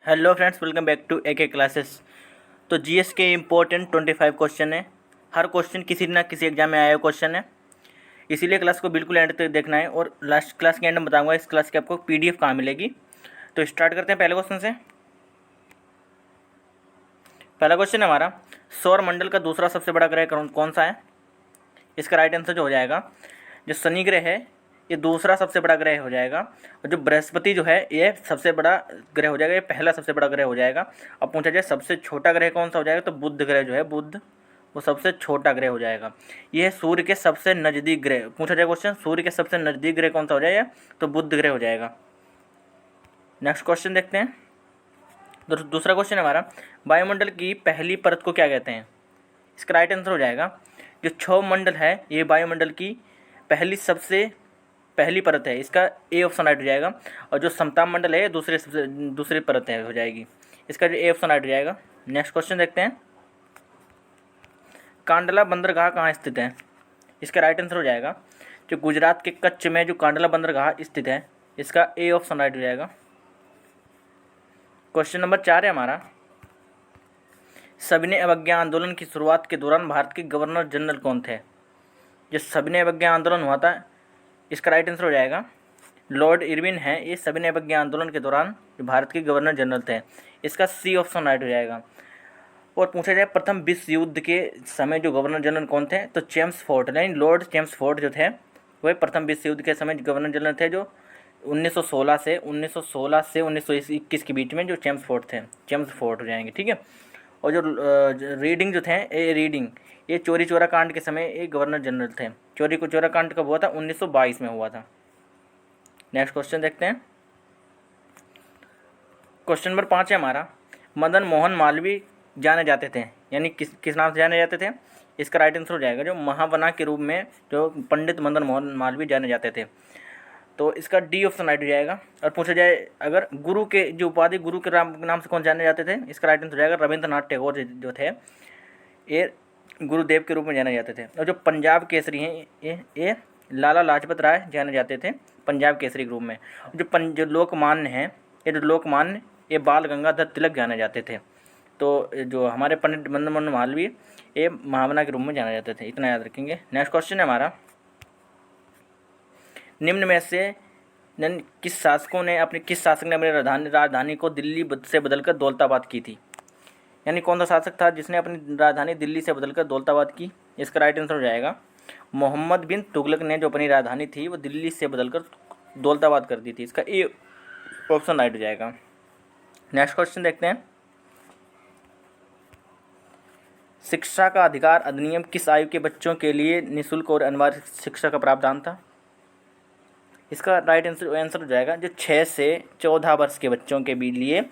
Hello friends, welcome back to A classes. तो GS के important 25 question है। हर क्वेश्चन किसी ना किसी एग्जाम में आया हुआ क्वेश्चन है, इसीलिए क्लास को बिल्कुल एंड तक देखना है। और लास्ट क्लास के एंड में बताऊंगा इस क्लास की आपको पीडीएफ कहाँ मिलेगी। तो स्टार्ट करते हैं पहले क्वेश्चन से। पहला क्वेश्चन है हमारा, सौर मंडल का दूसरा सबसे बड़ा ग्रह कौन सा है। इसका राइट आंसर जो हो जाएगा, जो शनि ग्रह है ये दूसरा सबसे बड़ा ग्रह हो जाएगा, और जो बृहस्पति जो है ये सबसे बड़ा ग्रह हो जाएगा, ये पहला सबसे बड़ा ग्रह हो जाएगा। अब पूछा जाए सबसे छोटा ग्रह कौन सा हो जाएगा, तो बुध ग्रह जो है, बुध वो सबसे छोटा ग्रह हो जाएगा। ये है सूर्य के सबसे नज़दीक ग्रह। पूछा जाए क्वेश्चन, सूर्य के सबसे नज़दीक ग्रह कौन सा हो जाएगा, तो बुध ग्रह हो जाएगा। नेक्स्ट क्वेश्चन देखते हैं। दूसरा क्वेश्चन है हमारा, वायुमंडल की पहली परत को क्या कहते हैं। इसका राइट आंसर हो जाएगा, जो क्षोभ मंडल है ये वायुमंडल की सबसे पहली परत है, इसका ए ऑप्शन राइट हो जाएगा। और जो समताप मंडल है दूसरी परत है हो जाएगी, इसका जो ए ऑप्शन राइट हो जाएगा। नेक्स्ट क्वेश्चन देखते हैं, कांडला बंदरगाह कहाँ स्थित है। इसका राइट आंसर हो जाएगा, जो गुजरात के कच्छ में जो कांडला बंदरगाह स्थित है, इसका ए ऑप्शन राइट हो जाएगा। क्वेश्चन नंबर 4 है हमारा, सविनय अवज्ञा आंदोलन की शुरुआत के दौरान भारत के गवर्नर जनरल कौन थे। जो सविनय अवज्ञा आंदोलन हुआ था, इसका राइट आंसर हो जाएगा लॉर्ड इरविन है। ये सविनय अवज्ञा आंदोलन के दौरान जो भारत के गवर्नर जनरल थे, इसका सी ऑप्शन राइट हो जाएगा। और पूछा जाए प्रथम विश्व युद्ध के समय जो गवर्नर जनरल कौन थे, तो चेम्सफोर्ड, यानी लॉर्ड चेम्सफोर्ड जो थे वह प्रथम विश्व युद्ध के समय गवर्नर जनरल थे, जो 1916 से 1921 के बीच में जो चेम्सफोर्ड थे, चेम्सफोर्ड हो जाएंगे, ठीक है। और जो रीडिंग जो थे, ये चोरी चोरा कांड के समय ये गवर्नर जनरल थे। चोरी को चोरा कांड कब हुआ था, 1922 में हुआ था। नेक्स्ट क्वेश्चन देखते हैं। क्वेश्चन नंबर 5 है हमारा, मदन मोहन मालवीय जाने जाते थे, यानी किस नाम से जाने जाते थे। इसका राइट आंसर हो जाएगा, जो महावना के रूप में जो पंडित मदन मोहन मालवीय जाने जाते थे, तो इसका डी ऑप्शन राइट हो जाएगा। और पूछा जाए अगर गुरु के जो उपाधि गुरु के नाम से कौन जाने जाते थे, इसका राइट आंसर हो जाएगा रविंद्रनाथ टैगोर जो थे, ये गुरुदेव के रूप में जाने जाते थे। और जो पंजाब केसरी हैं ये लाला लाजपत राय जाने जाते थे पंजाब केसरी के रूप में। जो लोकमान्य हैं, ये बाल गंगाधर तिलक जाने जाते थे। तो जो हमारे पंडित मदन मोहन मालवीय ये महावना के रूप में जाने जाते थे, इतना याद रखेंगे। नेक्स्ट क्वेश्चन है हमारा, निम्न में से किस शासक ने अपनी राजधानी को दिल्ली से बदलकर दौलताबाद की थी। यानी कौन सा शासक था जिसने अपनी राजधानी दिल्ली से बदलकर दौलताबाद की। इसका राइट आंसर हो जाएगा, मोहम्मद बिन तुगलक ने जो अपनी राजधानी थी वो दिल्ली से बदलकर दौलताबाद कर दी थी। इसका ए ऑप्शन राइट हो जाएगा। नेक्स्ट क्वेश्चन देखते हैं, शिक्षा का अधिकार अधिनियम किस आयु के बच्चों के लिए निःशुल्क और अनिवार्य शिक्षा का प्रावधान था। इसका राइट आंसर हो जाएगा, जो 6 से 14 वर्ष के बच्चों के लिए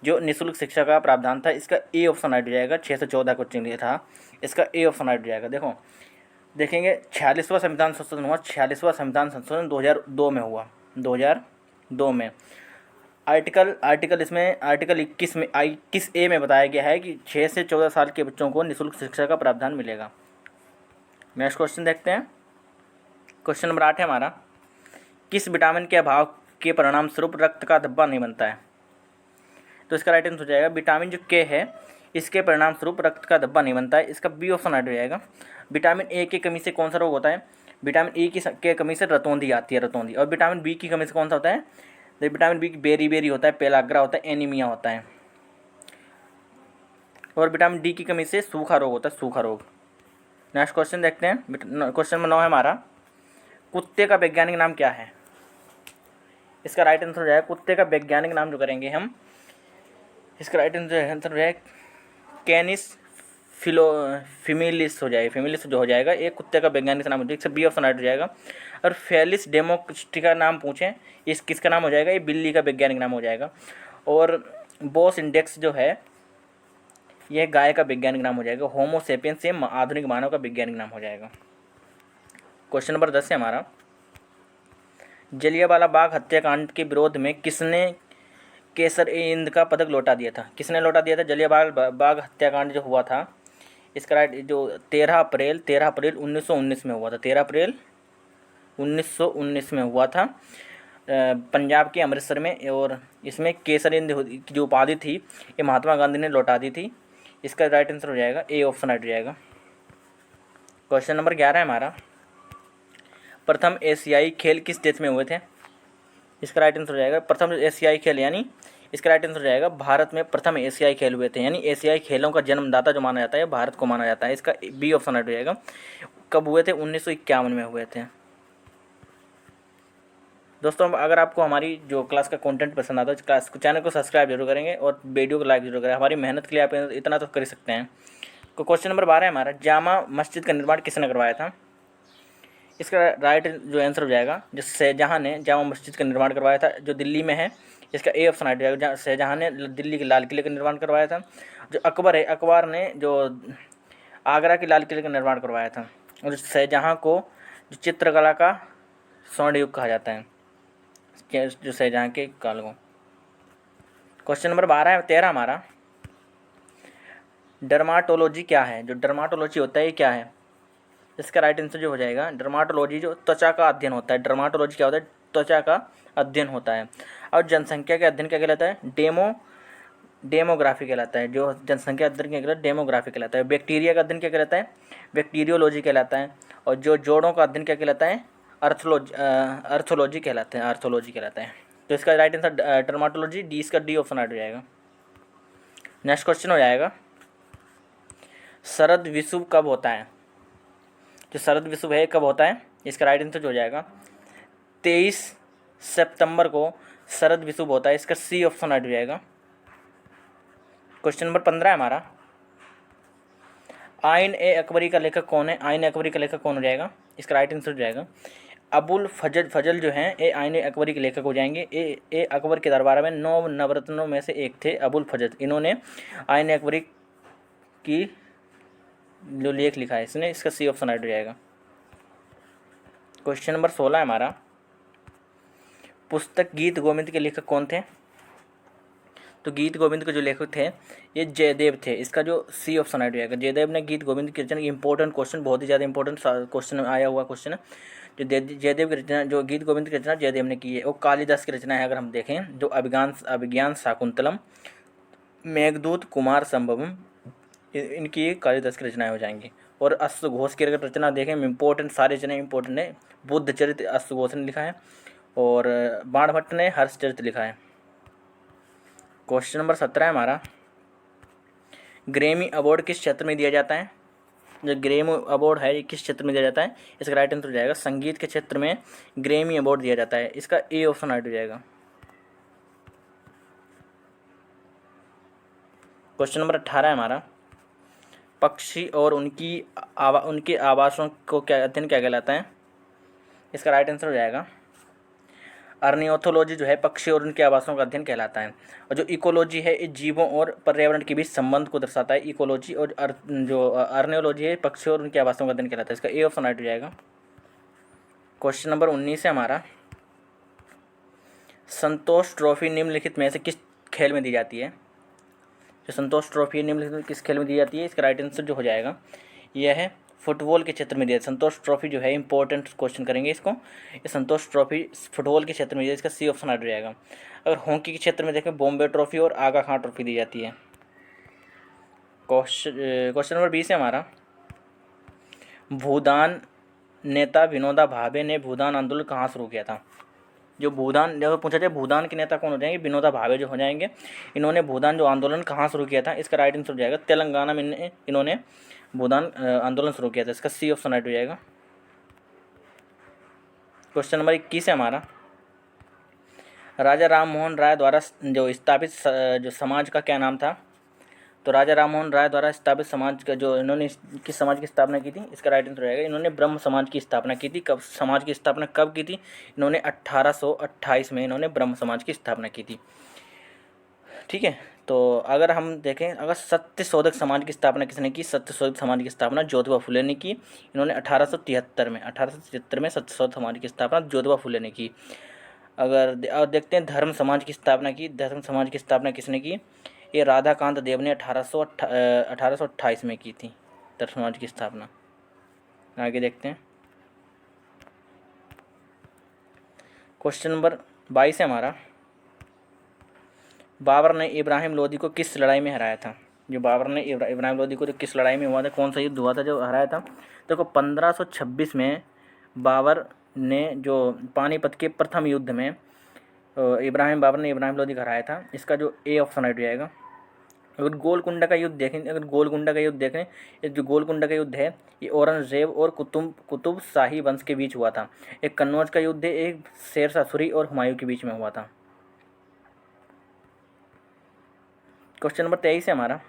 जो निःशुल्क शिक्षा का प्रावधान था, इसका ए ऑप्शन राइट हो जाएगा। 6 से 14 के बच्चों के लिए था, इसका ए ऑप्शन राइट हो जाएगा। देखेंगे 46वां संविधान संशोधन हुआ, 46वां संविधान संशोधन 2002 में हुआ, 2002 में। आर्टिकल इसमें आर्टिकल 21 ए में बताया गया है कि 6 से 14 साल के बच्चों को निःशुल्क शिक्षा का प्रावधान मिलेगा। नेक्स्ट क्वेश्चन देखते हैं। क्वेश्चन नंबर 8 है हमारा, किस विटामिन के अभाव के परिणाम स्वरूप रक्त का धब्बा नहीं बनता है। तो इसका राइट आंसर हो जाएगा, विटामिन जो के है इसके परिणाम स्वरूप रक्त का धब्बा नहीं बनता है। इसका बी ऑप्शन राइट हो जाएगा। विटामिन ए की कमी से कौन सा रोग होता है, विटामिन ए की कमी से रतौंधी आती है, रतौंधी। और विटामिन बी की कमी से कौन सा होता है, तो विटामिन बी की बेरी होता है, पेलाग्रा होता है, एनीमिया होता है। और विटामिन डी की कमी से सूखा रोग होता है, सूखा रोग। नेक्स्ट क्वेश्चन देखते हैं। क्वेश्चन नंबर 9 है हमारा, कुत्ते का वैज्ञानिक नाम क्या है। इसका राइट आंसर हो जाएगा, कुत्ते का वैज्ञानिक नाम जो करेंगे हम, इसका राइट आंसर हो जाएगा कैनिस फिमिलिस हो जाएगा, फिमिलिस जो हो जाएगा ये कुत्ते का वैज्ञानिक नाम हो जाएगा। इसका बी ऑप्शन राइट हो जाएगा। और फेलिस डेमोक्रिस्टी का नाम पूछें, इस किसका नाम हो जाएगा, ये बिल्ली का वैज्ञानिक नाम हो जाएगा। और बोस इंडेक्स जो है यह गाय का वैज्ञानिक नाम हो जाएगा। होमो सेपियंस ये आधुनिक मानव का वैज्ञानिक नाम हो जाएगा। क्वेश्चन नंबर 10 है हमारा, जलियांवाला बाग हत्याकांड के विरोध में किसने केसर ए हिंद का पदक लौटा दिया था। किसने लौटा दिया था जलियांवाला बाग हत्याकांड जो हुआ था, इसका राइट जो 13 अप्रैल 1919 में हुआ था, 13 अप्रैल 1919 में हुआ था। पंजाब के अमृतसर में, और इसमें केसर हिंद की जो उपाधि थी ये महात्मा गांधी ने लौटा दी थी। इसका राइट आंसर हो जाएगा ए ऑप्शन राइट हो जाएगा। क्वेश्चन नंबर 11 है हमारा, प्रथम एशियाई खेल किस देश में हुए थे? इसका राइट आंसर हो जाएगा प्रथम एशियाई खेल, यानी इसका राइट आंसर हो जाएगा भारत में प्रथम एशियाई खेल हुए थे, यानी एशियाई खेलों का जन्मदाता जो माना जाता है भारत को माना जाता है। इसका बी ऑप्शन राइट हो जाएगा। कब हुए थे? 1951 में हुए थे। दोस्तों अगर आपको हमारी जो क्लास का कंटेंट पसंद आता है क्लास को चैनल को सब्सक्राइब जरूर करेंगे और वीडियो को लाइक जरूर करें। हमारी मेहनत के लिए आप इतना तो कर ही सकते हैं। तो क्वेश्चन नंबर 12 है हमारा, जामा मस्जिद का निर्माण किसने करवाया था? इसका राइट जो आंसर हो जाएगा जो शाहजहाँ ने जामा मस्जिद का निर्माण करवाया था, जो दिल्ली में है। इसका ए ऑप्शन राइट हो जाएगा। शाहजहाँ ने दिल्ली के लाल किले का निर्माण करवाया था। जो अकबर है, अकबर ने जो आगरा के लाल किले का निर्माण करवाया था। और शाहजहाँ को जो चित्रकला का स्वर्ण युग कहा जाता है, जो शाहजहाँ के काल को। क्वेश्चन नंबर 13 हमारा, डर्माटोलॉजी क्या है? जो डर्माटोलॉजी होता है ये क्या है? इसका राइट आंसर जो हो जाएगा डर्माटोलॉजी जो त्वचा का अध्ययन होता है। डर्माटोलॉजी क्या होता है? त्वचा का अध्ययन होता है। और जनसंख्या का अध्ययन क्या कहलाता है? डेमोग्राफी कहलाता है। जो जनसंख्या अध्ययन क्या कहलाता है? डेमोग्राफी कहलाता है। बैक्टीरिया का अध्ययन क्या कहलाता है? बैक्टीरियोलॉजी कहलाता है। और जो जोड़ों का अध्ययन क्या कहलाता है? अर्थोलॉजी कहलाते हैं। आर्थोलॉजी कहलाता है। तो इसका राइट आंसर डर्माटोलॉजी, डी, इसका डी ऑप्शन राइट हो जाएगा। नेक्स्ट क्वेश्चन हो जाएगा, शरद विषुव कब होता है? जो शरद विषुव है कब होता है? इसका राइट आंसर जो हो जाएगा 23 सितंबर को शरद विषुव होता है। इसका सी ऑप्शन राइट हो जाएगा। क्वेश्चन नंबर 15 है हमारा, आइन ए अकबरी का लेखक कौन है? आइन ए अकबरी का लेखक कौन हो जाएगा? इसका राइट आंसर हो जाएगा अबुल फजल जो हैं ये आइन ए अकबरी के लेखक हो जाएंगे। ए अकबर के दरबार में 9 नवरत्नों में से एक थे अबुल फजल। इन्होंने आइन ए अकबरी की जो लेख लिखा है इसने, इसका सी ऑप्शन राइट हो जाएगा। क्वेश्चन नंबर 16 है हमारा, पुस्तक गीत गोविंद के लेखक कौन थे? तो गीत गोविंद के जो लेखक थे ये जयदेव थे। इसका जो सी ऑप्शन राइट हो जाएगा। जयदेव ने गीत गोविंद की रचना, इंपॉर्टेंट क्वेश्चन, बहुत ही ज़्यादा इंपॉर्टेंट क्वेश्चन आया हुआ क्वेश्चन है। जो जयदेव की रचना, जो गीत गोविंद की रचना जयदेव ने की है, वो कालिदास की रचना है। अगर हम देखें जो अभिज्ञान शाकुंतलम, मेघदूत, कुमार संभवम, इनकी कालिदास की रचनाएं हो जाएंगी। और अश्वघोष की अगर रचना देखें, इंपॉर्टेंट सारे रचना इंपॉर्टेंट है। बुद्ध चरित्र अश्वघोष ने लिखा है और बाणभट्ट ने हर्षचरित्र लिखा है। क्वेश्चन नंबर 17 है हमारा, ग्रैमी अवार्ड किस क्षेत्र में दिया जाता है? जो ग्रैमी अवार्ड है ये किस क्षेत्र में दिया जाता है? इसका राइट आंसर हो जाएगा संगीत के क्षेत्र में ग्रैमी अवार्ड दिया जाता है। इसका ए ऑप्शन राइट हो जाएगा। क्वेश्चन नंबर 18 है हमारा, पक्षी और उनके आवासों को क्या अध्ययन क्या कहलाता है? इसका राइट आंसर हो जाएगा अर्नियोथोलॉजी जो है पक्षी और उनके आवासों का अध्ययन कहलाता है। और जो इकोलॉजी है ये जीवों और पर्यावरण के बीच संबंध को दर्शाता है। इकोलॉजी। और जो अर्नियोलॉजी है पक्षी और उनके आवासों का अध्ययन कहलाता है। इसका ए ऑप्शन राइट हो जाएगा। क्वेश्चन नंबर 19 है हमारा, संतोष ट्रॉफी निम्नलिखित में से किस खेल में दी जाती है? जो संतोष ट्रॉफी निम्नलिखित में किस खेल में दी जाती है? इसका राइट आंसर जो हो जाएगा यह है फुटबॉल के क्षेत्र में दिया। संतोष ट्रॉफी जो है इंपॉर्टेंट क्वेश्चन करेंगे इसको। ये संतोश ट्रॉफी फुटबॉल के क्षेत्र में दिया, इसका सी ऑप्शन आ जाएगा। अगर हॉकी के क्षेत्र में देखें बॉम्बे ट्रॉफी और आगा खां ट्रॉफी दी जाती है। क्वेश्चन नंबर 20 है हमारा, भूदान नेता विनोबा भावे ने भूदान आंदोलन कहाँ शुरू किया था? जो भूदान, जब पूछा जाए भूदान के नेता कौन हो जाएंगे? विनोबा भावे जो हो जाएंगे। इन्होंने भूदान जो आंदोलन कहाँ शुरू किया था? इसका राइट आंसर हो जाएगा तेलंगाना में इन्होंने भूदान आंदोलन शुरू किया था। इसका सी ऑप्शन राइट हो जाएगा। क्वेश्चन नंबर 21 है हमारा, राजा राम मोहन राय द्वारा जो स्थापित जो समाज का क्या नाम था? तो राजा राम मोहन राय द्वारा स्थापित समाज का जो इन्होंने किस समाज की स्थापना की थी? इसका राइट आंसर रहेगा इन्होंने ब्रह्म समाज की स्थापना की थी। कब समाज की स्थापना कब की थी? इन्होंने 1828 में इन्होंने ब्रह्म समाज की स्थापना की थी। ठीक है, तो अगर हम देखें अगर सत्य शोधक समाज की स्थापना किसने की? सत्य शोधक समाज की स्थापना ज्योतिबा फुले ने की। इन्होंने 1873 में सत्य शोधक समाज की स्थापना ज्योतिबा फुले ने की। अगर देखते हैं धर्म समाज की स्थापना की। धर्म समाज की स्थापना किसने की? ये राधाकांत देव ने 1828 में की थी धर्म समाज की स्थापना। आगे देखते हैं क्वेश्चन नंबर 22 है हमारा, बाबर ने इब्राहिम लोदी को किस लड़ाई में हराया था? जो बाबर ने इब्राहिम लोदी को जो किस लड़ाई में हुआ था, कौन सा युद्ध हुआ था जो हराया था? देखो 1526 में बाबर ने जो पानीपत के प्रथम युद्ध में बाबर ने इब्राहिम लोदी को हराया था। इसका जो ए ऑप्शन राइट हो जाएगा। अगर गोलकुंडा का युद्ध देखें, ये जो गोलकुंडा का युद्ध है ये औरंगजेब और कुतुब शाही वंश के बीच हुआ था। एक कन्नौज का युद्ध है, एक शेरशाह सूरी और हुमायूं के बीच में हुआ था। क्वेश्चन नंबर 23 है हमारा।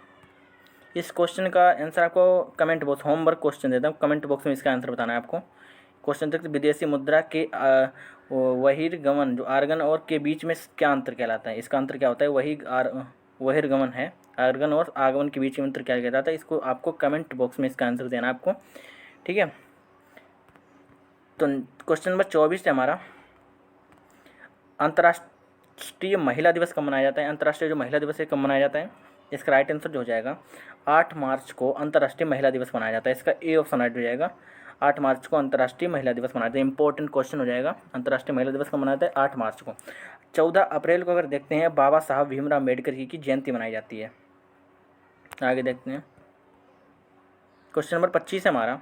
इस क्वेश्चन का आंसर आपको कमेंट बॉक्स, होमवर्क क्वेश्चन देता हूँ, कमेंट बॉक्स में इसका आंसर बताना है आपको। क्वेश्चन तक विदेशी मुद्रा के बहिर्गमन जो आर्गन और के बीच में क्या अंतर कहलाता है? इसका अंतर क्या होता है? बहिर्गमन है, आर्गन और आगमन के बीच में अंतर क्या कहलाता है? इसको आपको कमेंट बॉक्स में इसका आंसर देना है आपको, ठीक है। तो क्वेश्चन नंबर 24 है हमारा। अंतर्राष्ट्रीय महिला दिवस कब मनाया जाता है? अंतर्राष्ट्रीय जो महिला दिवस है कब मनाया जाता है? इसका राइट आंसर जो हो जाएगा 8 मार्च को अंतर्राष्ट्रीय महिला दिवस मनाया जाता है। इसका ए ऑप्शन राइट हो जाएगा। 8 मार्च को अंतर्राष्ट्रीय महिला दिवस मनाया जाता है। इंपॉर्टेंट क्वेश्चन हो जाएगा। अंतर्राष्ट्रीय महिला दिवस कब मनाया जाता है? 8 मार्च को। 14 अप्रैल को अगर देखते हैं बाबा साहब भीमराव अम्बेडकर जी की जयंती मनाई जाती है। आगे देखते हैं। क्वेश्चन नंबर 25 है हमारा।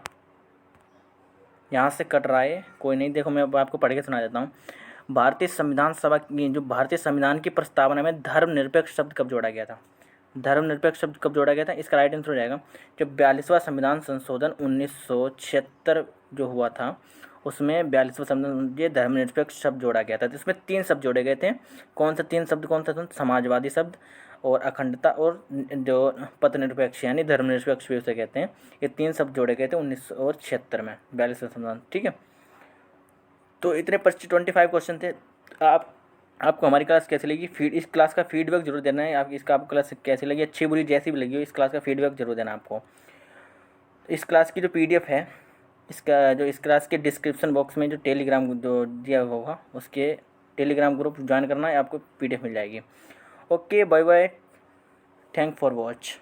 यहाँ से कट रहा है, कोई नहीं, देखो मैं आपको पढ़ के सुना देता हूँ। भारतीय संविधान सभा की जो भारतीय संविधान की प्रस्तावना में धर्मनिरपेक्ष शब्द कब जोड़ा गया था? धर्मनिरपेक्ष शब्द कब जोड़ा गया था? इसका राइट आंसर हो जाएगा जो 42वां संविधान संशोधन 1976 जो हुआ था उसमें 42वां संविधान ये धर्मनिरपेक्ष शब्द जोड़ा गया था। तो इसमें 3 शब्द जोड़े गए थे। कौन से 3 शब्द? कौन सा? समाजवादी शब्द और अखंडता और जो पथनिरपेक्ष यानी धर्मनिरपेक्ष भी उसे कहते हैं। ये 3 शब्द जोड़े गए थे 1976 में 42वां संविधान, ठीक है। तो इतने 25 क्वेश्चन थे। आपको हमारी क्लास कैसी लगी? इस क्लास का फीडबैक जरूर देना है। आपको क्लास कैसी लगी, अच्छी बुरी जैसी भी लगी हो, इस क्लास का फीडबैक जरूर देना आपको। इस क्लास की जो PDF है, इस क्लास के डिस्क्रिप्शन बॉक्स में जो टेलीग्राम जो दिया होगा उसके टेलीग्राम ग्रुप ज्वाइन करना है, आपको PDF मिल जाएगी। Okay, bye bye, thank for watch.